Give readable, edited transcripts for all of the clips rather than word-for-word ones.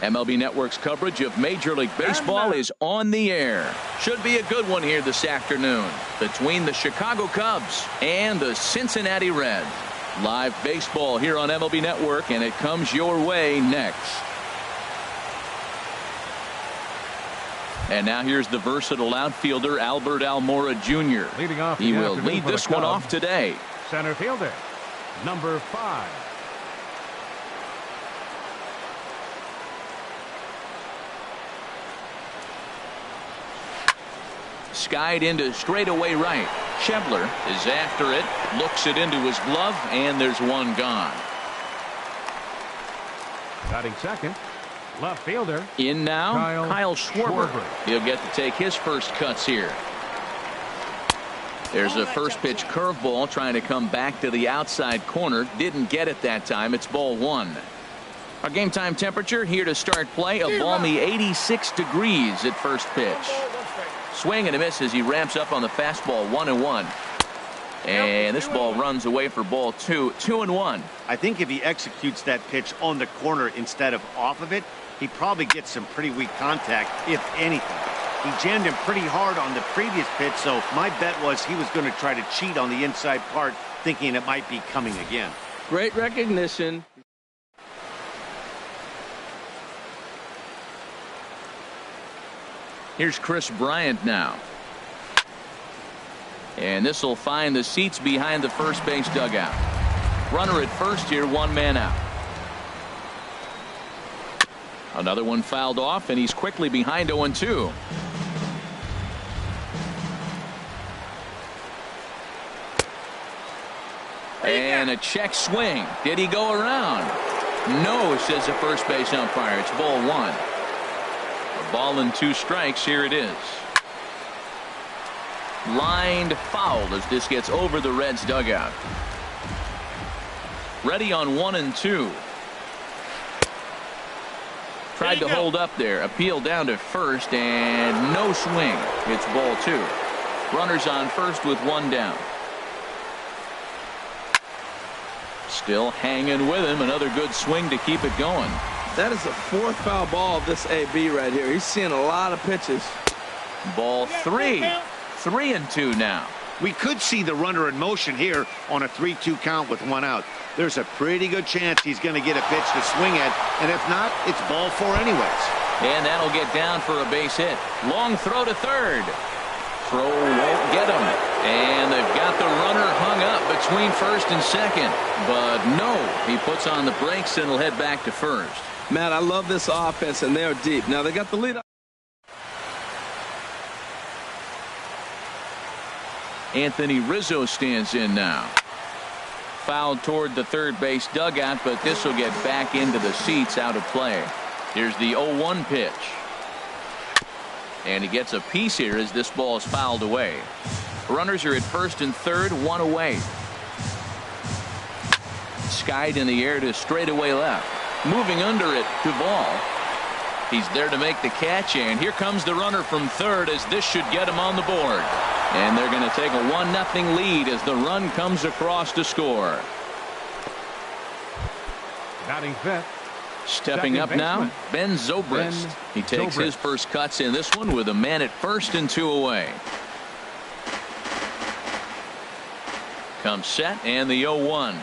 MLB Network's coverage of Major League Baseball is on the air. Should be a good one here this afternoon between the Chicago Cubs and the Cincinnati Reds. Live baseball here on MLB Network, and it comes your way next. And now here's the versatile outfielder Albert Almora Jr. Leading off, he will lead this one off today. Center fielder, number 5. Skied into straightaway right. Schebler is after it, looks it into his glove, and there's one gone. Batting second, left fielder. In now, Kyle Schwarber. He'll get to take his first cuts here. There's a first pitch curveball trying to come back to the outside corner. Didn't get it that time. It's ball 1. Our game time temperature here to start play, a balmy 86 degrees at first pitch. Swing and a miss as he ramps up on the fastball. 1-1. And this ball runs away for ball 2. 2-1. I think if he executes that pitch on the corner instead of off of it, he probably gets some pretty weak contact, if anything. He jammed him pretty hard on the previous pitch, so my bet was he was going to try to cheat on the inside part, thinking it might be coming again. Great recognition. Here's Chris Bryant now. And this will find the seats behind the first base dugout. Runner at first here, 1 man out. Another one fouled off, and he's quickly behind 0-2. And a check swing. Did he go around? No, says the first base umpire. It's ball 1. A ball and 2 strikes. Here it is. Lined foul as this gets over the Reds dugout. Ready on 1-2. Tried to hold up there. Appeal down to first, and no swing. It's ball 2. Runners on first with 1 down. Still hanging with him. Another good swing to keep it going. That is the 4th foul ball of this AB right here. He's seeing a lot of pitches. Ball 3. 3-2 now. We could see the runner in motion here on a 3-2 count with 1 out. There's a pretty good chance he's going to get a pitch to swing at, and if not, it's ball 4 anyways. And that'll get down for a base hit. Long throw to third. Throw won't get him. And they've got the runner hung up between first and second. But no, he puts on the brakes and will head back to first. Matt, I love this offense, and they're deep. Now they got the lead. Anthony Rizzo stands in now. Fouled toward the third base dugout, but this will get back into the seats, out of play. Here's the 0-1 pitch. And he gets a piece here as this ball is fouled away. Runners are at first and third, 1 away. Skied in the air to straightaway left. Moving under it, Duvall. He's there to make the catch, and here comes the runner from third as this should get him on the board. And they're going to take a 1-0 lead as the run comes across to score. Batting fifth. Stepping up now, Ben Zobrist. He takes his first cuts in this one with a man at first and 2 away. Comes set and the 0-1.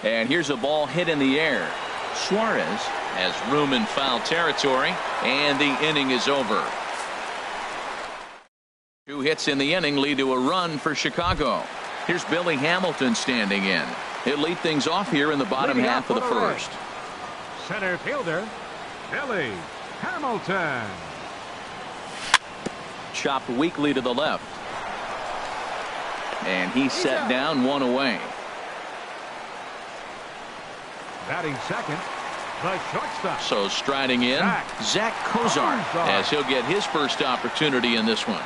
And here's a ball hit in the air. Suarez has room in foul territory, and the inning is over. 2 hits in the inning lead to a run for Chicago. Here's Billy Hamilton standing in. He'll lead things off here in the bottom half of the first. Center fielder, Billy Hamilton. Chopped weakly to the left. And he's set down, 1 away. Batting second, the shortstop. So striding in, Zach Kozar, as he'll get his first opportunity in this one.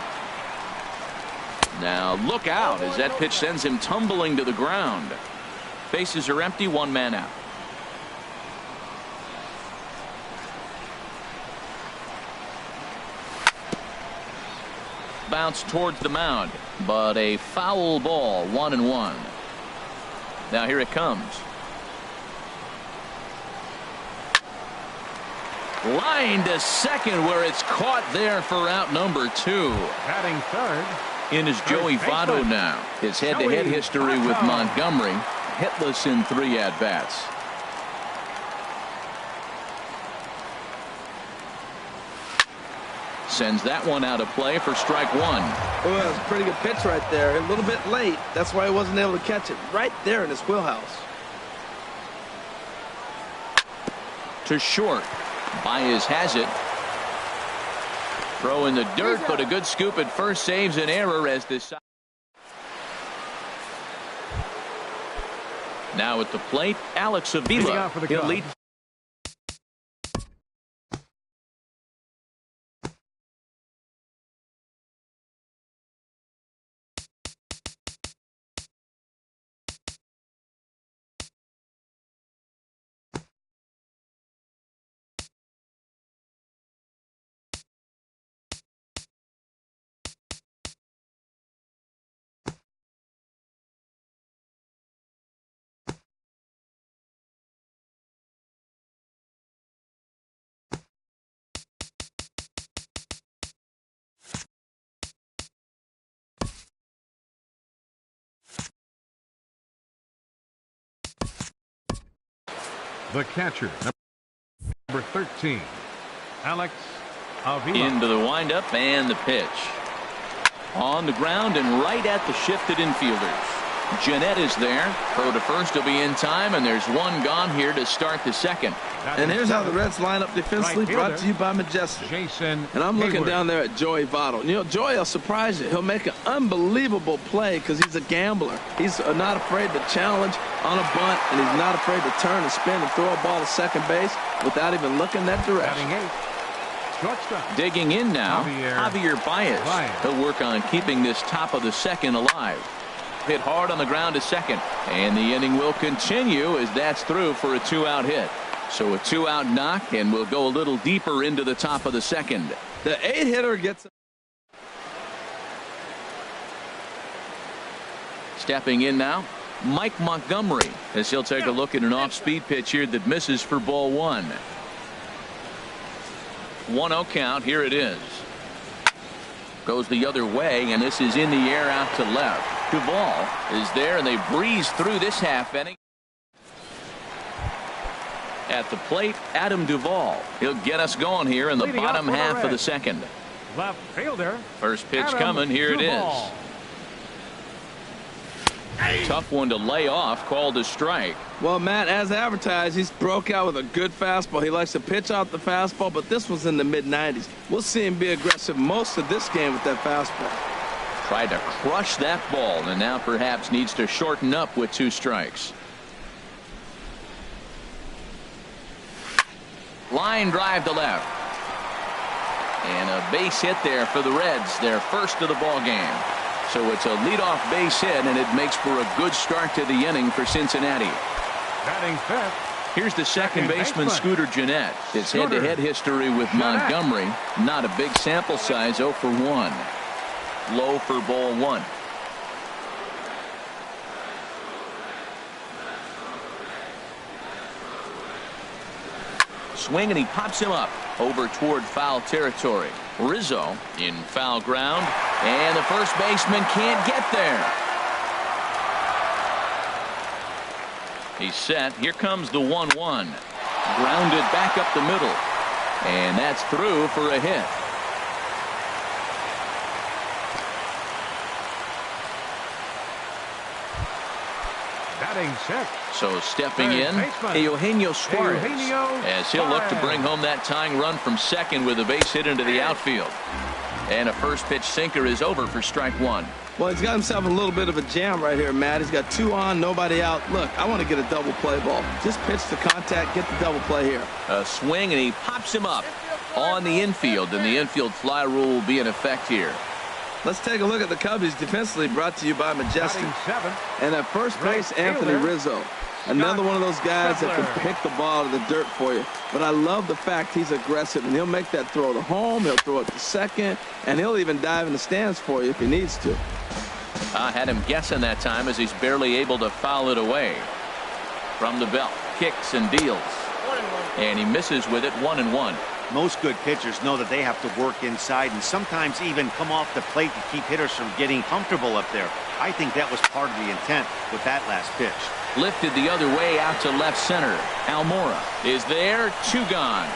Now look out as that pitch sends him tumbling to the ground. Bases are empty, 1 man out. Bounce towards the mound, but a foul ball, 1-1. Now here it comes. Line to second, where it's caught there for out number 2. Batting third. In is Joey Votto now. His head-to-head history with Montgomery, hitless in 3 at-bats. Sends that one out of play for strike 1. Oh, that was a pretty good pitch right there. A little bit late. That's why he wasn't able to catch it right there in his wheelhouse. To short. Baez has it. Throw in the dirt, but a good scoop at first saves an error as this. Now at the plate, Alex Avila. He'll lead. The catcher, number 13, Alex Avila. Into the windup and the pitch. On the ground and right at the shifted infielders. Jeanette is there. Throw to first will be in time, and there's one gone here to start the second. And here's how the Reds line up defensively, brought to you by Majestic. Jason and I'm looking Hayward. down there at Joey Votto. You know, Joey will surprise you. He'll make an unbelievable play because he's a gambler. He's not afraid to challenge on a bunt, and he's not afraid to turn and spin and throw a ball to second base without even looking that direction. Batting 8, shortstop. Digging in now, Javier Baez. He'll work on keeping this top of the second alive. Hit hard on the ground to second, and the inning will continue as that's through for a 2-out hit. So a 2-out knock, and we'll go a little deeper into the top of the second. The 8-hitter gets. Stepping in now, Mike Montgomery, as he'll take a look at an off-speed pitch here that misses for ball 1. 1-0 count. Here it is. Goes the other way, and this is in the air out to left. Duvall is there, and they breeze through this half inning. At the plate, Adam Duvall. He'll get us going here in the bottom half of the second. Left fielder. First pitch Adam coming. Here Duvall. It is. Tough one to lay off, called a strike. Well, Matt, as advertised, he's broke out with a good fastball. He likes to pitch out the fastball, but this was in the mid-90s. We'll see him be aggressive most of this game with that fastball. Tried to crush that ball, and now perhaps needs to shorten up with 2 strikes. Line drive to left. And a base hit there for the Reds, their first of the ball game. So it's a leadoff base hit, and it makes for a good start to the inning for Cincinnati. Batting 5th. Here's the second baseman, Scooter Jeanette. His head-to-head history with Montgomery. Not a big sample size, 0 for 1. Low for ball 1. Swing, and he pops him up over toward foul territory. Rizzo in foul ground, and the first baseman can't get there. He's set. Here comes the 1-1. Grounded back up the middle, and that's through for a hit. Batting 6. So stepping in, Eugenio Suarez, as he'll look to bring home that tying run from second with a base hit into the outfield. And a first pitch sinker is over for strike 1. Well, he's got himself a little bit of a jam right here, Matt. He's got 2 on, nobody out. Look, I want to get a double play ball. Just pitch the contact, get the double play here. A swing, and he pops him up on the infield, and the infield fly rule will be in effect here. Let's take a look at the Cubbies defensively, brought to you by Majestic. And at first base, Anthony Rizzo. Another one of those guys that can pick the ball out of the dirt for you. But I love the fact he's aggressive, and he'll make that throw to home, he'll throw it to second, and he'll even dive in the stands for you if he needs to. I had him guessing that time as he's barely able to foul it away. From the belt, kicks and deals. And he misses with it, 1-1. Most good pitchers know that they have to work inside and sometimes even come off the plate to keep hitters from getting comfortable up there. I think that was part of the intent with that last pitch. Lifted the other way out to left center. Almora is there. 2 gone.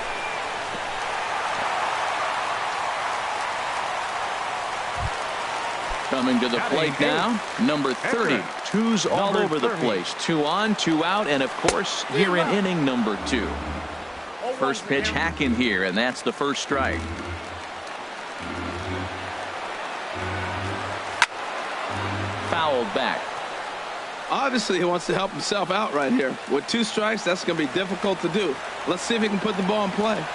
Coming to the plate now, number 30. 2's all over the place. 2 on, 2 out, and of course here in inning number 2. First pitch hacking here, and that's the first strike. Fouled back. Obviously, he wants to help himself out right here. With 2 strikes, that's going to be difficult to do. Let's see if he can put the ball in play.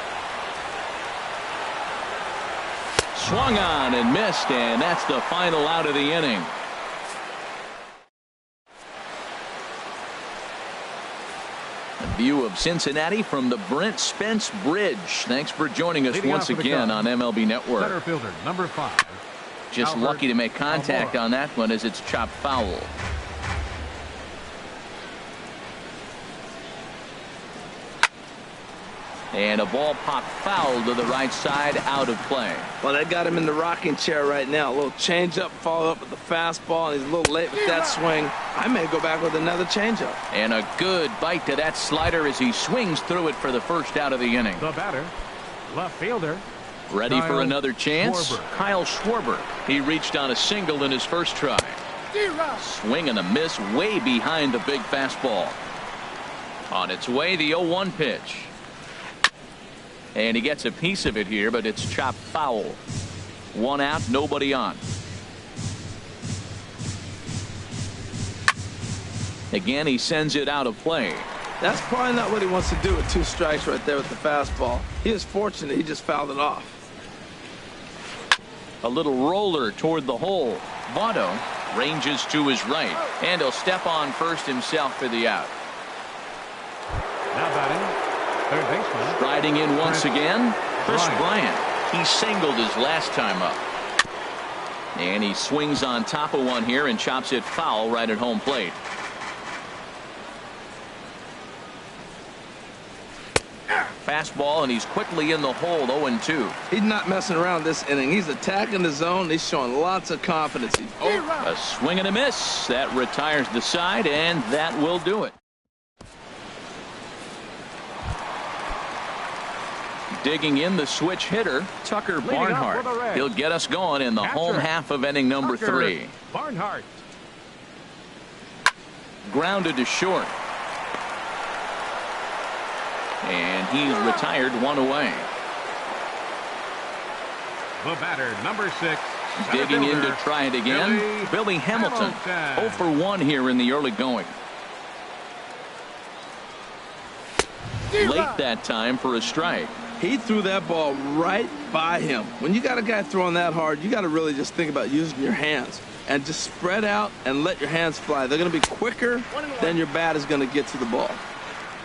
Swung on and missed, and that's the final out of the inning. A view of Cincinnati from the Brent Spence Bridge. Thanks for joining us once again on MLB Network. Center fielder, number 5. Just lucky to make contact on that one as it's chopped foul. And a ball popped foul to the right side, out of play. Well, that got him in the rocking chair right now. A little changeup, follow up with the fastball, and he's a little late with that swing. I may go back with another changeup. And a good bite to that slider as he swings through it for the first out of the inning. The batter, left fielder. Ready for another chance? Schwarber. Kyle Schwarber. He reached on a single in his first try. Swing and a miss way behind the big fastball. On its way, the 0-1 pitch. And he gets a piece of it here, but it's chopped foul. 1 out, nobody on. Again, he sends it out of play. That's probably not what he wants to do with 2 strikes right there with the fastball. He was fortunate he just fouled it off. A little roller toward the hole. Votto ranges to his right, and he'll step on first himself for the out. Now batting, third baseman. Riding in once again, Chris Bryant. He singled his last time up. And he swings on top of one here and chops it foul right at home plate. Fastball, and he's quickly in the hole. 0-2. He's not messing around this inning. He's attacking the zone. He's showing lots of confidence. A swing and a miss. That retires the side, and that will do it. Digging in the switch hitter, Tucker Barnhart. He'll get us going in the home half of inning number 3. Barnhart. Grounded to short. And he's retired, 1 away. The batter, number 6. Digging in to try it again. Billy Hamilton. 0 for 1 here in the early going. Late that time for a strike. He threw that ball right by him. When you got a guy throwing that hard, you got to really just think about using your hands and just spread out and let your hands fly. They're going to be quicker than your bat is going to get to the ball.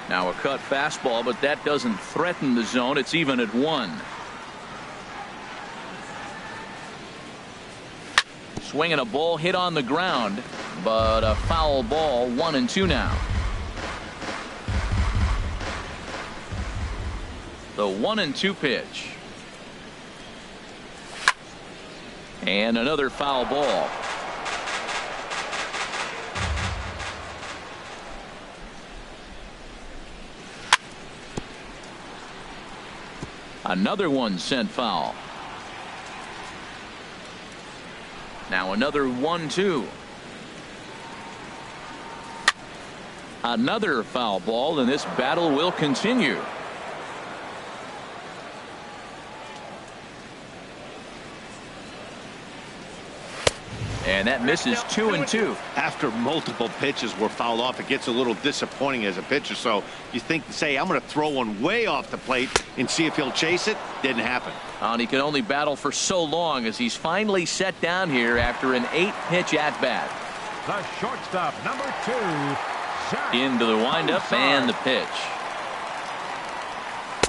Now a cut fastball, but that doesn't threaten the zone. It's even at 1. Swinging a ball hit on the ground, but a foul ball. 1-2 now. The 1-2 pitch. And another foul ball. Another one sent foul. Now another 1-2. Another foul ball, and this battle will continue. And that misses 2-2. After multiple pitches were fouled off, it gets a little disappointing as a pitcher. So you think, say, I'm going to throw one way off the plate and see if he'll chase it. Didn't happen. And he can only battle for so long as he's finally set down here after an 8-pitch at bat. The shortstop, number 2. Into the windup and the pitch.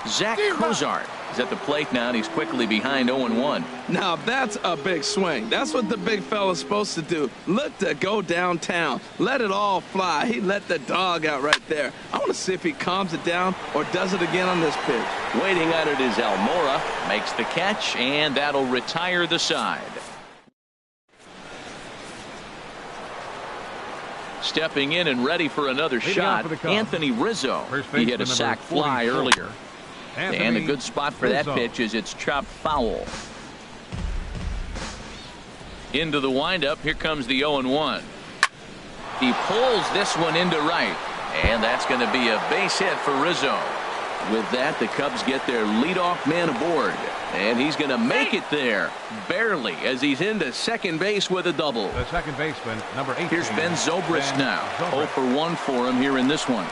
Zach Cozart He's at the plate now, and he's quickly behind 0-1. Now that's a big swing. That's what the big fella's supposed to do. Look to go downtown. Let it all fly. He let the dog out right there. I want to see if he calms it down or does it again on this pitch. Waiting on it is Almora. Makes the catch, and that'll retire the side. Stepping in and ready for another shot, Anthony Rizzo. He hit a sac fly earlier. And a good spot for that pitch is it's chopped foul. Into the windup. Here comes the 0-1. He pulls this one into right. And that's going to be a base hit for Rizzo. With that, the Cubs get their leadoff man aboard. And he's going to make it there. Barely, as he's into second base with a double. The second baseman, number 18. Here's Ben Zobrist now. 0 for 1 for him here in this one.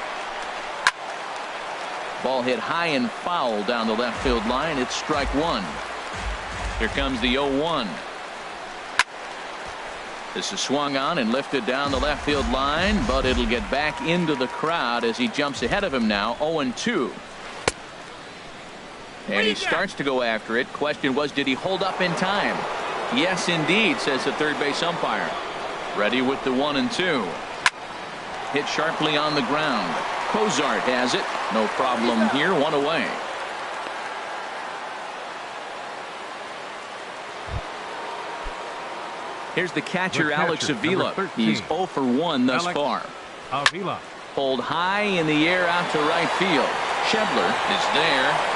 Ball hit high and foul down the left field line. It's strike one. Here comes the 0-1. This is swung on and lifted down the left field line, but it'll get back into the crowd as he jumps ahead of him now. 0-2. And he starts to go after it. Question was, did he hold up in time? Yes, indeed, says the third base umpire. Ready with the 1-2. Hit sharply on the ground. Cozart has it. No problem here. One away. Here's the catcher, Alex Avila. He's 0 for 1 thus far. Avila. Pulled high in the air out to right field. Schebler is there.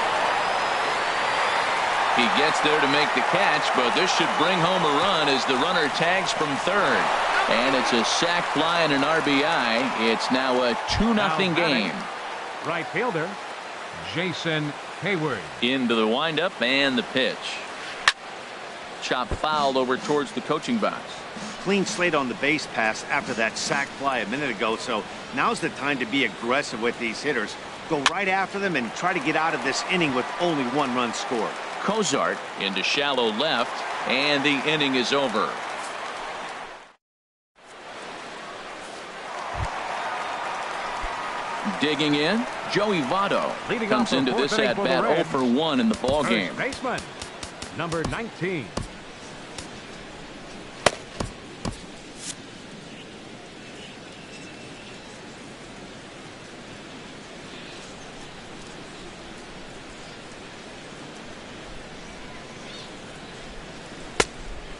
He gets there to make the catch, but this should bring home a run as the runner tags from third. And it's a sac fly and an RBI. It's now a 2-0 game. Right fielder, Jason Hayward. Into the windup and the pitch. Chop fouled over towards the coaching box. Clean slate on the base pass after that sac fly a minute ago, so now's the time to be aggressive with these hitters. Go right after them and try to get out of this inning with only 1 run scored. Cozart into shallow left, and the inning is over. Digging in, Joey Votto comes into this at bat 0 for 1 in the ball game. Baseman, number 19.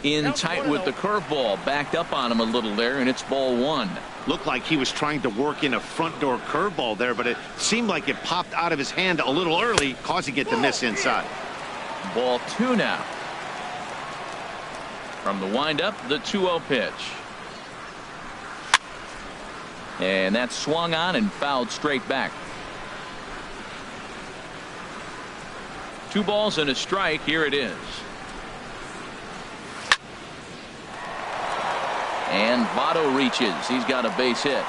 In tight with the curveball, backed up on him a little there, and it's ball 1. Looked like he was trying to work in a front door curveball there, but it seemed like it popped out of his hand a little early, causing it to miss inside. Ball 2 now. From the windup, the 2-0 pitch. And that's swung on and fouled straight back. 2 balls and a strike. Here it is. And Votto reaches. He's got a base hit.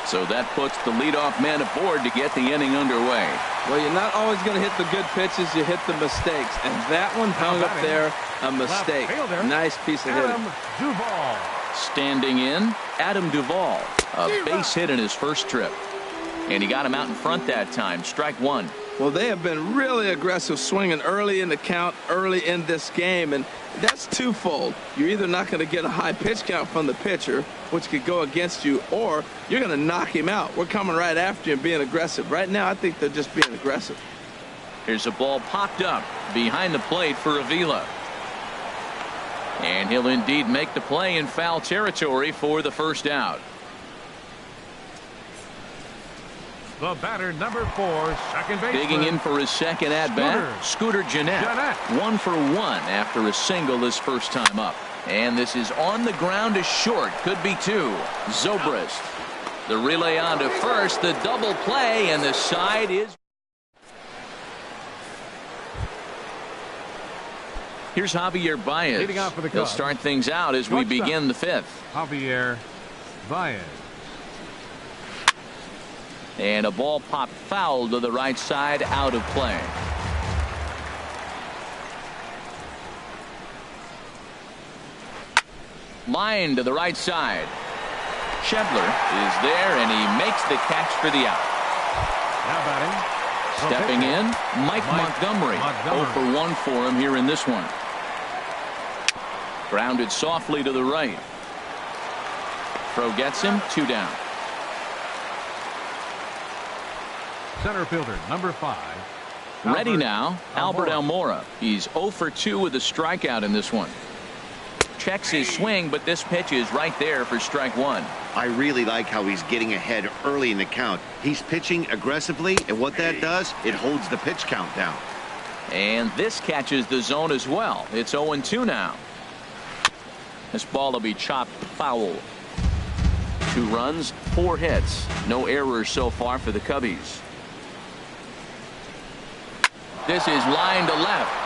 So that puts the leadoff man aboard to get the inning underway. Well, you're not always going to hit the good pitches. You hit the mistakes. And that one hung up there, a mistake. Nice piece of hitting. Duvall. Standing in, Adam Duvall. A base hit in his first trip. And he got him out in front that time. Strike 1. Well, they have been really aggressive swinging early in the count, early in this game, and that's twofold. You're either not going to get a high pitch count from the pitcher, which could go against you, or you're going to knock him out. We're coming right after you and being aggressive. Right now, I think they're just being aggressive. Here's a ball popped up behind the plate for Avila. And he'll indeed make the play in foul territory for the first out. The batter, number 4, second baseman. Digging in for his second at-bat, Scooter Gennett. 1 for 1 after a single his first time up. And this is on the ground to short. Could be 2. Zobrist. The relay on to first. The double play, and the side is... Here's Javier Baez. Leading off for the He'll Cubs. start things out as we begin the 5th. Javier Baez. And a ball popped foul to the right side, out of play. Line to the right side. Schebler is there, and he makes the catch for the out. Now batting, Stepping in, Mike Montgomery. 0 for 1 for him here in this one. Grounded softly to the right. Throw gets him, 2 down. Center fielder, number 5. Ready now, Albert Almora. He's 0 for 2 with a strikeout in this one. Checks his swing, but this pitch is right there for strike 1. I really like how he's getting ahead early in the count. He's pitching aggressively, and what that does, it holds the pitch count down. And this catches the zone as well. It's 0-2 now. This ball will be chopped foul. 2 runs, 4 hits. No errors so far for the Cubbies. This is line to left.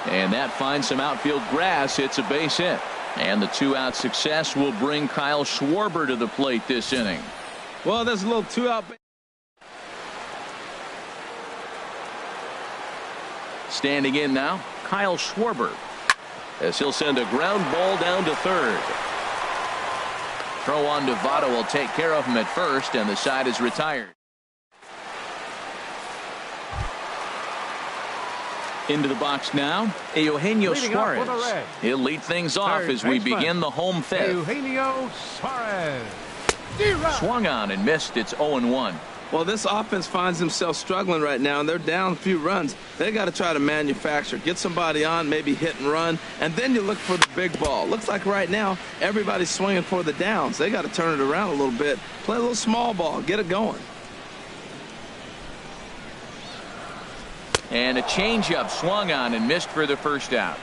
And that finds some outfield grass. It's a base hit. And the 2-out success will bring Kyle Schwarber to the plate this inning. Well, there's a little 2-out. Standing in now, Kyle Schwarber, as he'll send a ground ball down to third. Throw on to Votto will take care of him at first, and the side is retired. Into the box now, Eugenio Suarez. He'll lead things off as we begin the home fifth. Eugenio Suarez. Swung on and missed. It's 0-1. Well, this offense finds themselves struggling right now, and they're down a few runs. They got to try to manufacture, get somebody on, maybe hit and run, and then you look for the big ball. Looks like right now everybody's swinging for the downs. They got to turn it around a little bit, play a little small ball, get it going. And a changeup swung on and missed for the first out.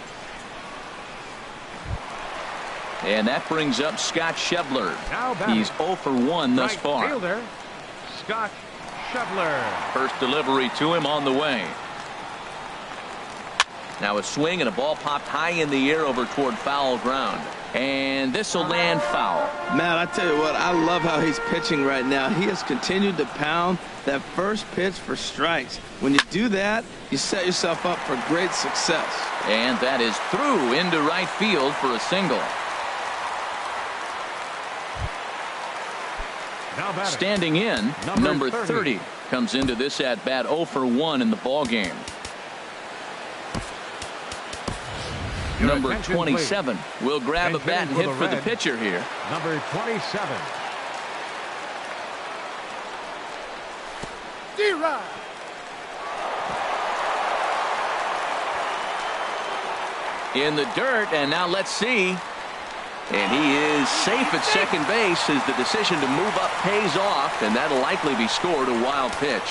And that brings up Scott Schebler. He's 0 for 1 thus far. Fielder, Scott Schebler. First delivery to him on the way. Now a swing and a ball popped high in the air over toward foul ground. And this will land foul. Matt, I tell you what, I love how he's pitching right now. He has continued to pound that first pitch for strikes. When you do that, you set yourself up for great success. And that is through into right field for a single. Standing in, number 30 comes into this at bat 0 for 1 in the ball game. Number 27 will grab a bat and hit for the pitcher here. Number 27. In the dirt, and now let's see. And he is safe at second base as the decision to move up pays off, and that'll likely be scored a wild pitch.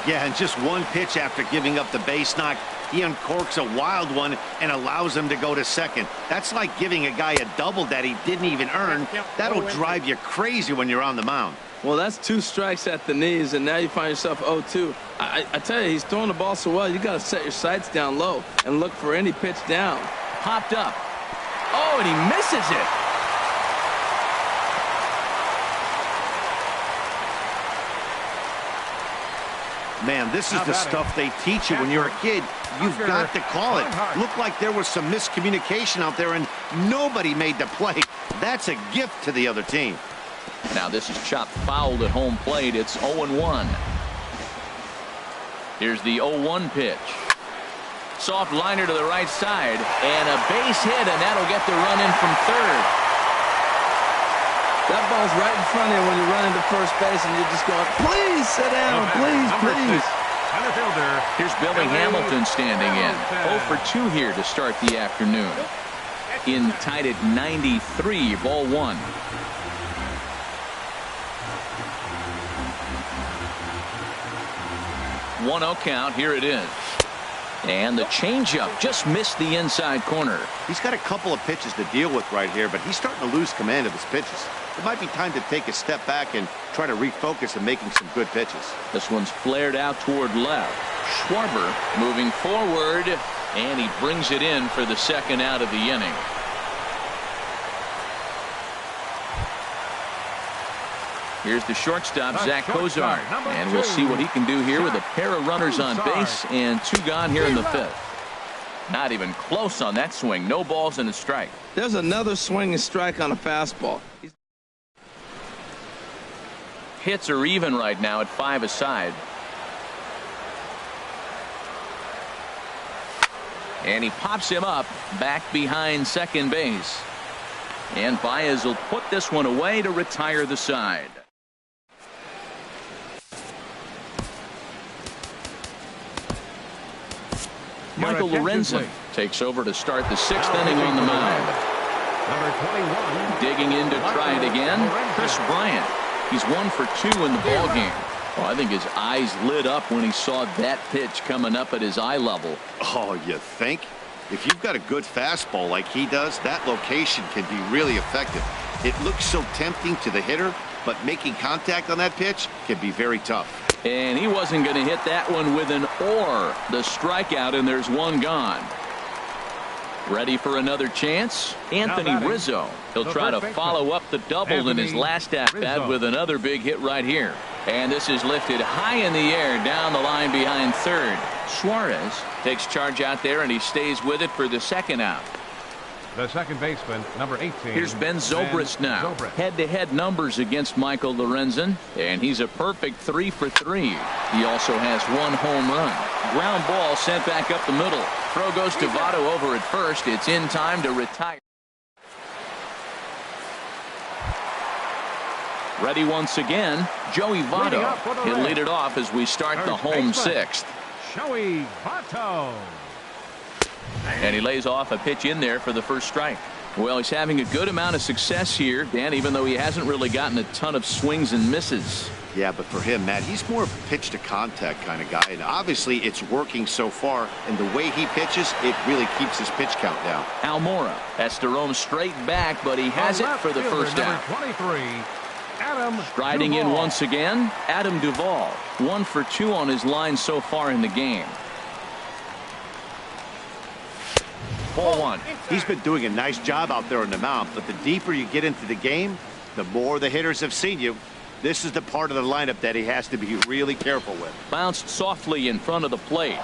Yeah, and just one pitch after giving up the base knock, he uncorks a wild one and allows him to go to second. That's like giving a guy a double that he didn't even earn. That'll drive you crazy when you're on the mound. Well, that's 2 strikes at the knees, and now you find yourself 0-2. I tell you, he's throwing the ball so well, you got to set your sights down low and look for any pitch down. Popped up. Oh, and he misses it. Man, this is the stuff they teach you when you're a kid. You've got to call it. Looked like there was some miscommunication out there, and nobody made the play. That's a gift to the other team. Now this is chopped fouled at home plate. It's 0-1. Here's the 0-1 pitch. Soft liner to the right side, and a base hit, and that'll get the run in from third. That ball's right in front of you when you're running to first base, and you're just going, please sit down, please, please. Here's Billy Hamilton standing in. 0 for 2 here to start the afternoon. In tied at 93, ball 1. 1-0 count. Here it is. And the changeup just missed the inside corner. He's got a couple of pitches to deal with right here, but he's starting to lose command of his pitches. It might be time to take a step back and try to refocus on making some good pitches. This one's flared out toward left. Schwarber moving forward, and he brings it in for the second out of the inning. Here's the shortstop, Zach Cozart, and we'll see what he can do here with a pair of runners on base and 2 gone here in the 5th. Not even close on that swing. No balls and a strike. There's another swinging strike on a fastball. Hits are even right now at 5 aside. And he pops him up back behind second base. And Baez will put this one away to retire the side. Michael Lorenzen takes over to start the sixth inning on the mound. Number 21. Digging in to try it again, Chris Bryant. He's 1 for 2 in the ball game. Oh, I think his eyes lit up when he saw that pitch coming up at his eye level. Oh, you think? If you've got a good fastball like he does, that location can be really effective. It looks so tempting to the hitter, but making contact on that pitch can be very tough. And he wasn't going to hit that one with an or. The strikeout, and there's one gone. Ready for another chance? Anthony Rizzo. He'll try to follow up the double in his last at-bat with another big hit right here. And this is lifted high in the air down the line behind third. Suarez takes charge out there, and he stays with it for the second out. The second baseman, number 18. Here's Ben Zobrist now. Head-to-head numbers against Michael Lorenzen, and he's a perfect 3 for 3. He also has 1 home run. Ground ball sent back up the middle. Throw goes to Votto over at first. It's in time to retire. Ready once again, Joey Votto. He'll lead it off as we start the home sixth. Joey Votto. And he lays off a pitch in there for the first strike. Well, he's having a good amount of success here, Dan, even though he hasn't really gotten a ton of swings and misses. Yeah, but for him, Matt, he's more of a pitch to contact kind of guy, and obviously it's working so far, and the way he pitches, it really keeps his pitch count down. Almora has to roam straight back, but he has it for the first out. 23, Adam Striding Duvall. in once again, Adam Duvall. 1 for 2 on his line so far in the game. Ball 1. He's been doing a nice job out there on the mound, but the deeper you get into the game, the more the hitters have seen you. This is the part of the lineup that he has to be really careful with. Bounced softly in front of the plate.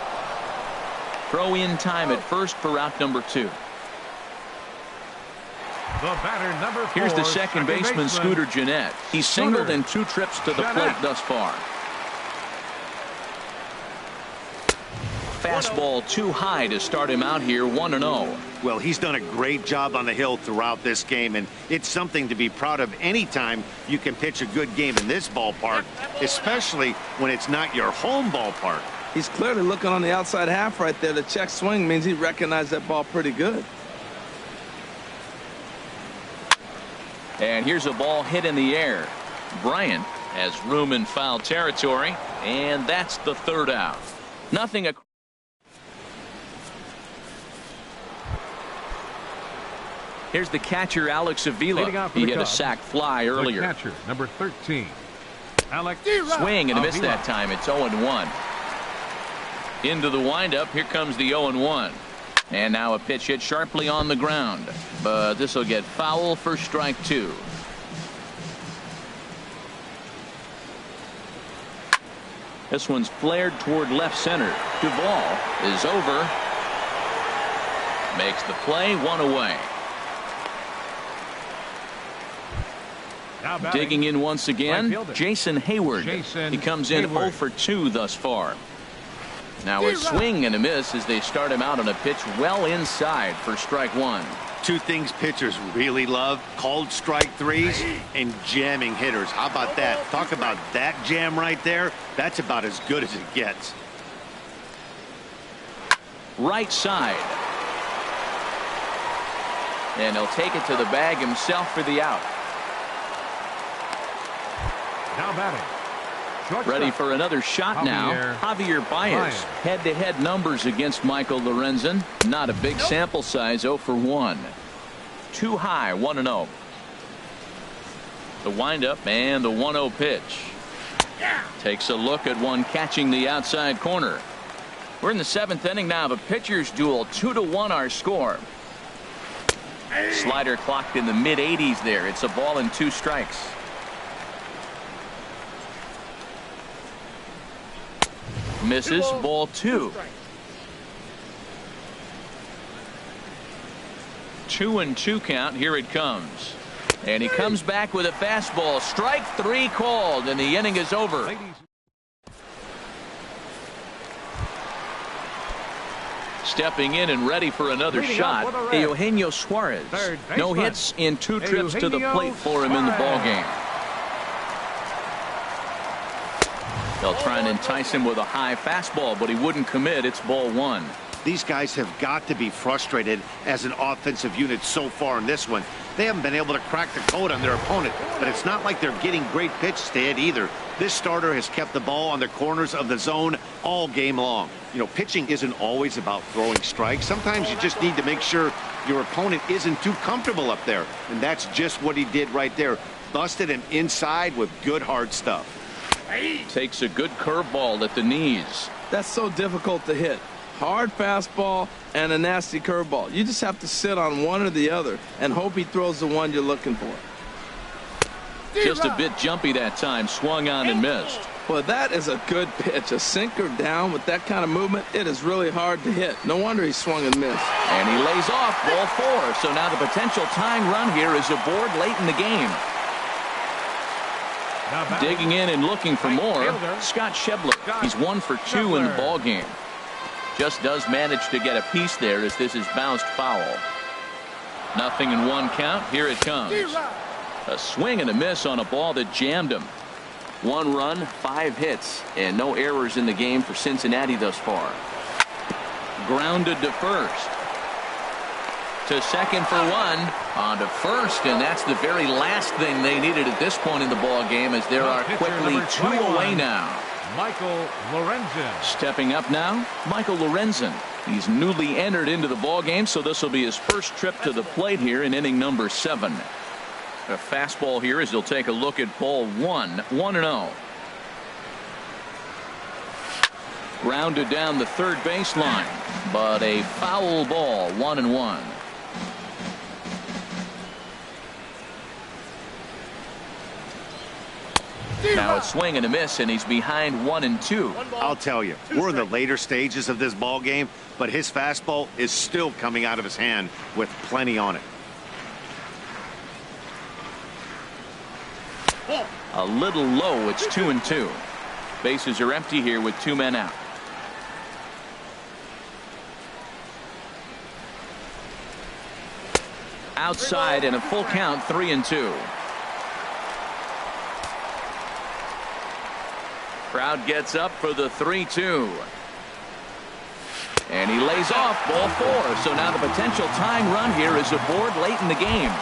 Throw in time at first for out number 2. The batter, number 4. Here's the second baseman, Scooter Gennett. He's singled in 2 trips to the plate thus far. Fastball too high to start him out here, 1-0. Well, he's done a great job on the hill throughout this game, and it's something to be proud of anytime you can pitch a good game in this ballpark, especially when it's not your home ballpark. He's clearly looking on the outside half right there. The check swing means he recognized that ball pretty good. And here's a ball hit in the air. Bryant has room in foul territory, and that's the third out. Nothing. Here's the catcher, Alex Avila. He hit a sac fly earlier. The catcher, number 13, Alex. Swing and a miss Avila. that time. It's 0-1. Into the windup. Here comes the 0-1. And now a pitch hit sharply on the ground. But this will get foul for strike 2. This one's flared toward left center. Duvall is over. Makes the play, 1 away. Now batting. Digging in once again, Jason Hayward. Jason He comes in Hayward. 0 for 2 thus far. Now a swing and a miss as they start him out on a pitch well inside for strike 1. 2 things pitchers really love: called strike threes and jamming hitters. How about that? Talk about that jam right there. That's about as good as it gets. Right side. And he'll take it to the bag himself for the out. Now batting. Shortstop. Ready for another shot now. Javier Baez. Head-to-head numbers against Michael Lorenzen. Not a big sample size, 0 for 1. Too high, 1-0. The windup and the 1-0 pitch. Takes a look at one catching the outside corner. We're in the 7th inning now of a pitcher's duel. 2-1 our score. Slider clocked in the mid-80s there. It's a ball and 2 strikes. Misses, ball 2. 2-2 count. Here it comes. And he comes back with a fastball. Strike 3 called, and the inning is over. Stepping in and ready for another shot, Eugenio Suarez. No hits in 2 trips to the plate for him in the ballgame. They'll try and entice him with a high fastball, but he wouldn't commit. It's ball 1. These guys have got to be frustrated as an offensive unit so far in this one. They haven't been able to crack the code on their opponent, but it's not like they're getting great pitches to hit either. This starter has kept the ball on the corners of the zone all game long. You know, pitching isn't always about throwing strikes. Sometimes you just need to make sure your opponent isn't too comfortable up there, and that's just what he did right there. Busted him inside with good hard stuff. Takes a good curveball at the knees. That's so difficult to hit. Hard fastball and a nasty curveball. You just have to sit on one or the other and hope he throws the one you're looking for. Just a bit jumpy that time. Swung on and missed. Well, that is a good pitch. A sinker down with that kind of movement, it is really hard to hit. No wonder he swung and missed. And he lays off ball 4. So now the potential tying run here is aboard late in the game. Digging in and looking for more, Scott Schebler. He's 1 for 2 in the ball game. Just does manage to get a piece there as this is bounced foul. 0-1 count. Here it comes. A swing and a miss on a ball that jammed him. 1 run, 5 hits, and no errors in the game for Cincinnati thus far. Grounded to first. To second for 1. On to first, and that's the very last thing they needed at this point in the ball game, as there are quickly 2 away now. Michael Lorenzen. Stepping up now, Michael Lorenzen. He's newly entered into the ball game, so this will be his first trip to the plate here in inning number 7. A fastball here as he'll take a look at ball 1. 1-0. Grounded down the third baseline, but a foul ball. 1-1. Now a swing and a miss, and he's behind 1-2. I'll tell you, we're in the later stages of this ball game, but his fastball is still coming out of his hand with plenty on it. A little low. It's 2-2. Bases are empty here with 2 men out. Outside and a full count. 3-2. Crowd gets up for the 3-2. And he lays off ball 4. So now the potential tying run here is aboard late in the game.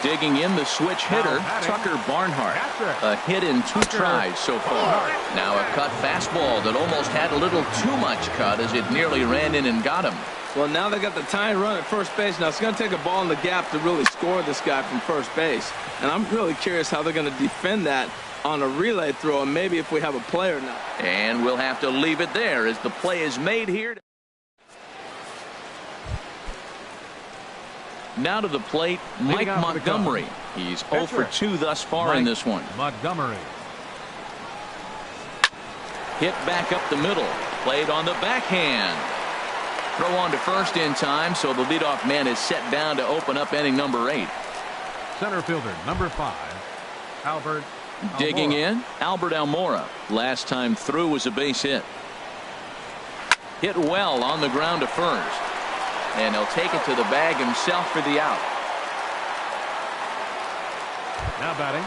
Digging in the switch hitter, Tucker Barnhart. A hit in 2 tries so far. Now a cut fastball that almost had a little too much cut as it nearly ran in and got him. Well, now they got the tying run at first base. Now it's going to take a ball in the gap to really score this guy from first base. And I'm really curious how they're going to defend that on a relay throw, and maybe if we have a play or not. And we'll have to leave it there as the play is made here. Now to the plate, Mike Montgomery. He's 0 for 2 thus far in this one. Montgomery. Hit back up the middle. Played on the backhand. Throw on to first in time, so the leadoff man is set down to open up inning number 8. Center fielder number 5, Albert. Digging in, Albert Almora. Last time through was a base hit. Hit well on the ground to first. And he'll take it to the bag himself for the out. Now batting,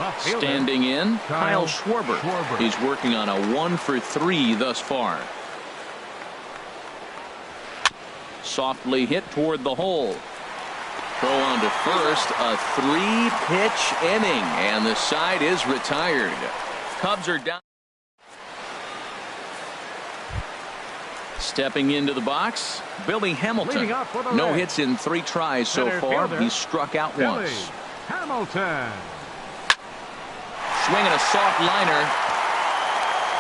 left fielder. Standing in, Kyle Schwarber. He's working on a 1 for 3 thus far. Softly hit toward the hole. Throw on to first, a 3-pitch inning, and the side is retired. Cubs are down. Stepping into the box, Billy Hamilton. No hits in 3 tries so far. He's struck out once. Hamilton. Swinging a soft liner.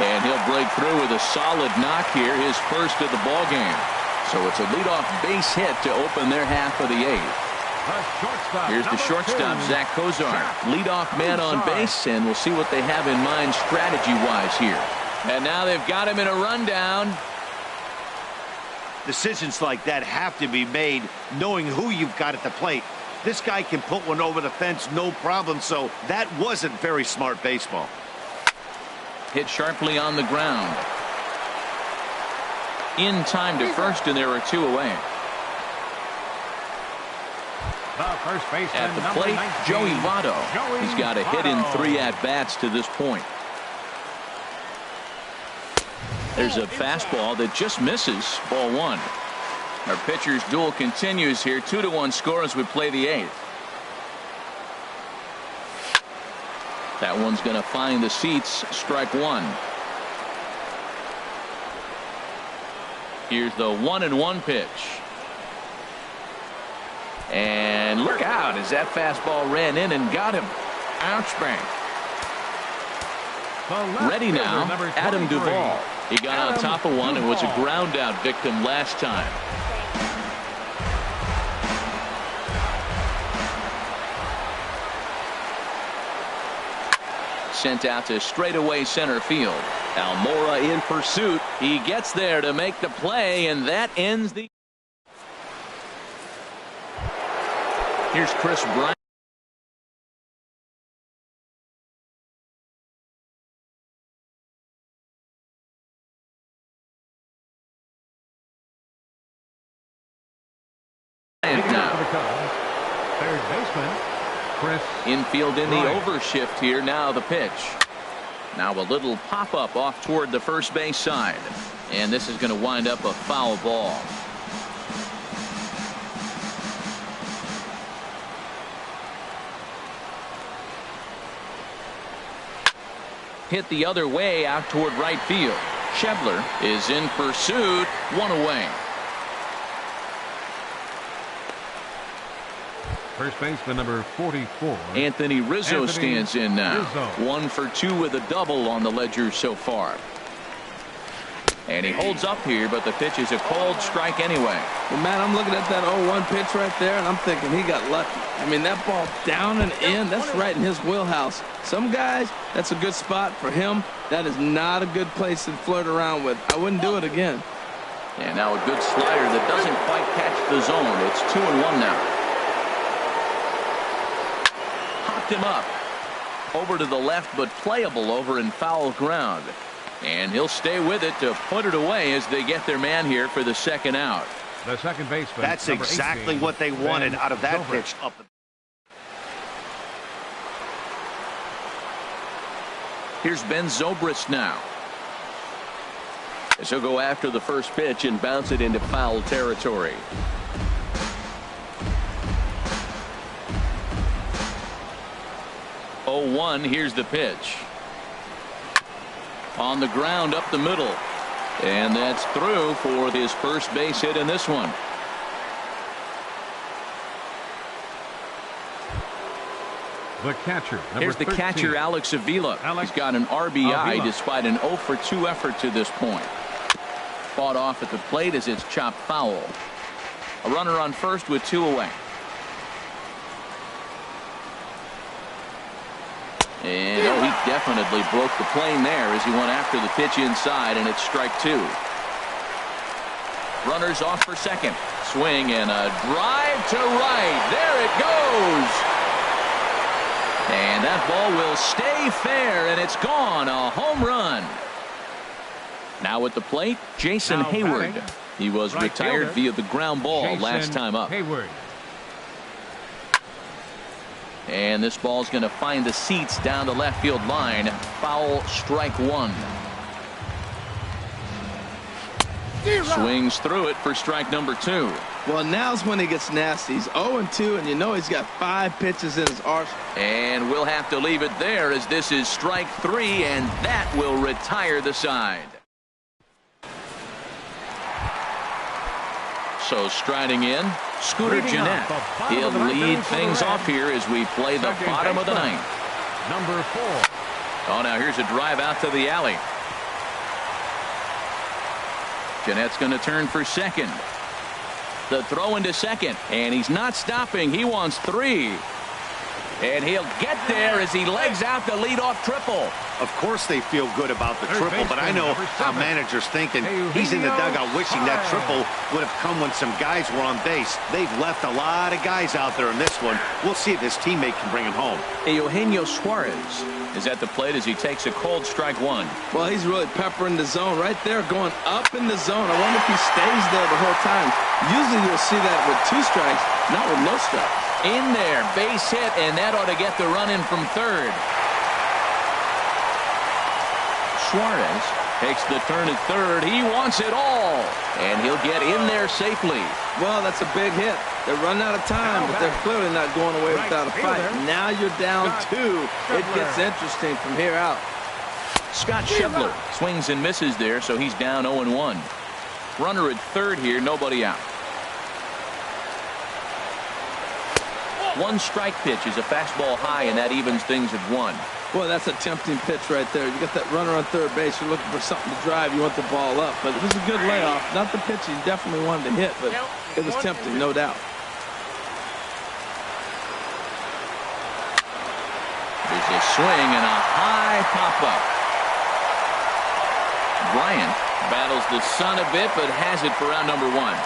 And he'll break through with a solid knock here, his first of the ball game. So it's a leadoff base hit to open their half of the 8th. Here's the shortstop, Zach Kozar. Leadoff man on base, and we'll see what they have in mind strategy-wise here. And now they've got him in a rundown. Decisions like that have to be made knowing who you've got at the plate. This guy can put one over the fence no problem, so that wasn't very smart baseball. Hit sharply on the ground. in time to first, and there are 2 away. The first baseman, at the plate, 19, Joey Votto. He's got a hit in 3 at-bats to this point. There's a fastball that just misses. Ball 1. Our pitcher's duel continues here. 2-1 score as we play the 8th. That one's going to find the seats. Strike 1. Here's the 1-1 pitch. And look out as that fastball ran in and got him. Ouch, bang. Ready now, Adam Duvall. He got on top of one and was a ground out victim last time. Sent out to straightaway center field. Almora in pursuit. He gets there to make the play, and that ends the. Here's Chris Bryant. Third baseman, Chris. Infield in the Bryant. overshift here. Now the pitch. Now a little pop-up off toward the first base side. And this is going to wind up a foul ball. Hit the other way out toward right field. Schebler is in pursuit. 1 away. First baseman number 44. Anthony Rizzo stands in now. Rizzo. 1 for 2 with a double on the ledger so far. And he holds up here, but the pitch is a cold strike anyway. Well, man, I'm looking at that 0-1 pitch right there, and I'm thinking he got lucky. I mean, that ball down and in, that's right in his wheelhouse. Some guys, that's a good spot. For him, that is not a good place to flirt around with. I wouldn't do it again. And now a good slider that doesn't quite catch the zone. It's 2-1 now. Hopped him up. Over to the left, but playable over in foul ground. And he'll stay with it to put it away as they get their man here for the second out. The second baseman. That's exactly 18, what they wanted Ben out of that Zobrist. pitch. Up. Here's Ben Zobrist now. As he'll go after the first pitch and bounce it into foul territory. Oh, 1. Here's the pitch. On the ground up the middle. And that's through for his first base hit in this one. The catcher. Here's the 13. catcher, Alex Avila. He's got an RBI despite an 0 for 2 effort to this point. Fought off at the plate as it's chopped foul. A runner on first with 2 away. And he definitely broke the plane there as he went after the pitch inside, and it's strike 2. Runners off for second. Swing and a drive to right. There it goes. And that ball will stay fair, and it's gone. A home run. Now at the plate, Jason Now Hayward. batting, He was right retired fielder, via the ground ball Jason last time up. Hayward. And this ball's going to find the seats down the left field line. Foul, strike 1. Swings through it for strike number 2. Well, now's when he gets nasty. He's 0-2, and you know he's got 5 pitches in his arsenal. And we'll have to leave it there as this is strike 3, and that will retire the side. So striding in, Scooter Leading off Jeanette. the bottom He'll of the ninth lead inning for the things Reds. off here as we play the Second bottom of the baseman, 9th. Number 4. Oh, now here's a drive out to the alley. Jeanette's going to turn for second. The throw into second, and he's not stopping. He wants 3. And he'll get there as he legs out the leadoff triple. Of course they feel good about the Third triple, but I baseman, know number how 7. manager's thinking. Eugenio He's in the dugout wishing that Suarez. triple would have come when some guys were on base. They've left a lot of guys out there in this one. We'll see if his teammate can bring him home. Eugenio Suarez is at the plate as he takes a cold strike one. Well, he's really peppering the zone right there, going up in the zone. I wonder if he stays there the whole time. Usually you'll see that with 2 strikes, not with no strikes. In there, base hit, and that ought to get the run in from third. Suarez takes the turn at third. He wants it all, and he'll get in there safely. Well, that's a big hit. They're running out of time, but they're clearly not going away without a fight. Now you're down 2. It gets interesting from here out. Scott Schebler swings and misses there, so he's down 0-1. Runner at third here, nobody out. 1 strike pitch is a fastball high, and that evens things at 1. Boy, that's a tempting pitch right there. You got that runner on third base. You're looking for something to drive. You want the ball up. But it was a good layoff. Not the pitch he definitely wanted to hit, but it was tempting, no doubt. There's a swing and a high pop-up. Bryant battles the sun a bit, but has it for round number 1.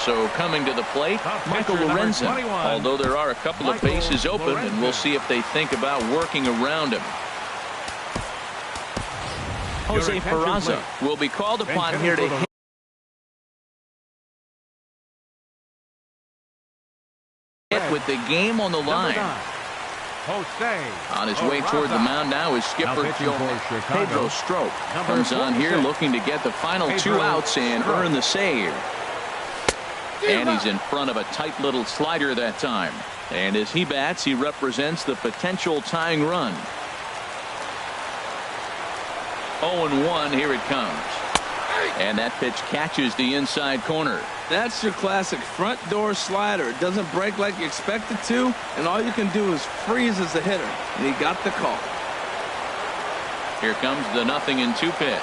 So coming to the plate, Michael Lorenzen, although there are a couple of bases open, and we'll see if they think about working around him. Jose Peraza will be called upon here to hit with the game on the line. On his way toward the mound now is skipper Pedro Strop. Comes on here looking to get the final 2 outs and earn the save. And he's in front of a tight little slider that time. And as he bats, he represents the potential tying run. 0-1, here it comes. And that pitch catches the inside corner. That's your classic front door slider. It doesn't break like you expect it to, and all you can do is freeze as a hitter. And he got the call. Here comes the 0-2 pitch.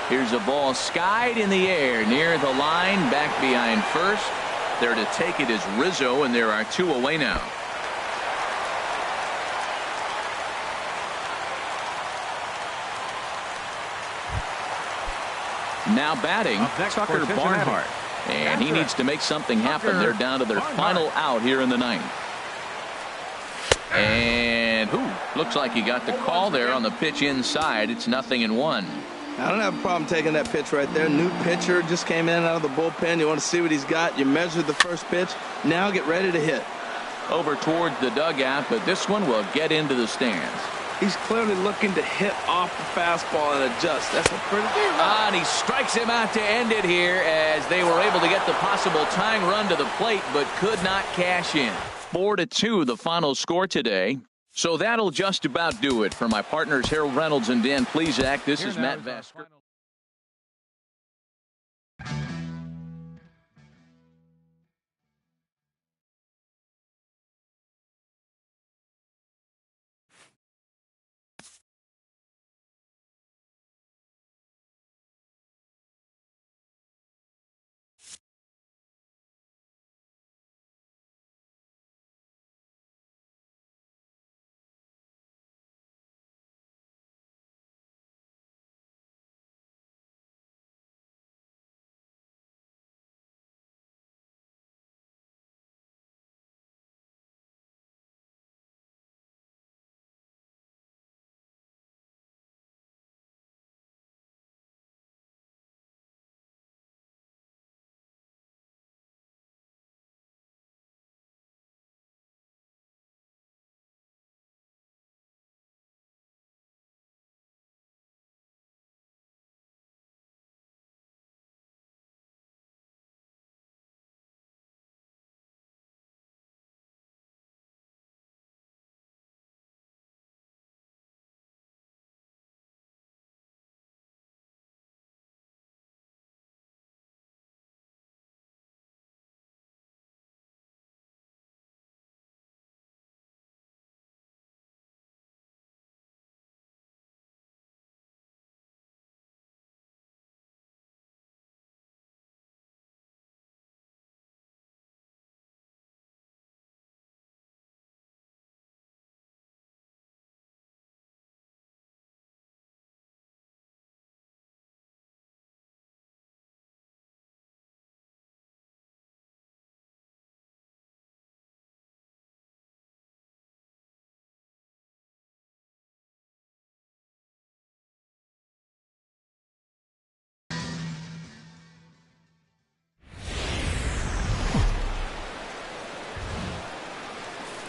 Here's a ball skied in the air near the line, back behind first. There to take it is Rizzo, and there are 2 away now. Now batting, Tucker Barnhart. And he needs to make something happen. They're down to their final out here in the 9th. And looks like he got the call there on the pitch inside. It's 0-1. I don't have a problem taking that pitch right there. New pitcher just came in out of the bullpen. You want to see what he's got. You measure the first pitch. Now get ready to hit. Over towards the dugout, but this one will get into the stands. He's clearly looking to hit off the fastball and adjust. That's a pretty good run. And he strikes him out to end it here as they were able to get the possible tying run to the plate, but could not cash in. 4-2 the final score today. So that'll just about do it. For my partners Harold Reynolds and Dan Plesac, this is Matt Vasker.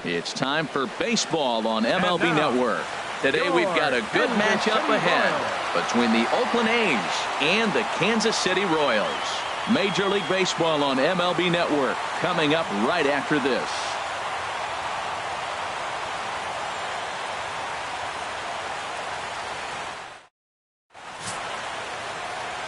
It's time for baseball on MLB Network. Today we've got a good matchup ahead between the Oakland A's and the Kansas City Royals. Major League Baseball on MLB Network coming up right after this.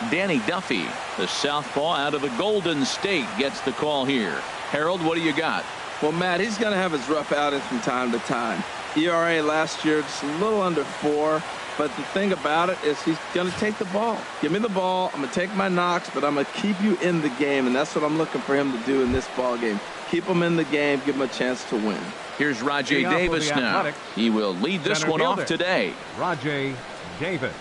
Danny Duffy, the southpaw out of the Golden State, gets the call here. Harold, what do you got? Well, Matt, he's going to have his rough outings from time to time. ERA last year just a little under 4. But the thing about it is he's going to take the ball. Give me the ball. I'm going to take my knocks, but I'm going to keep you in the game, and that's what I'm looking for him to do in this ball game. Keep him in the game, give him a chance to win. Here's Rajay Davis now. He will lead this one off today. Rajay Davis.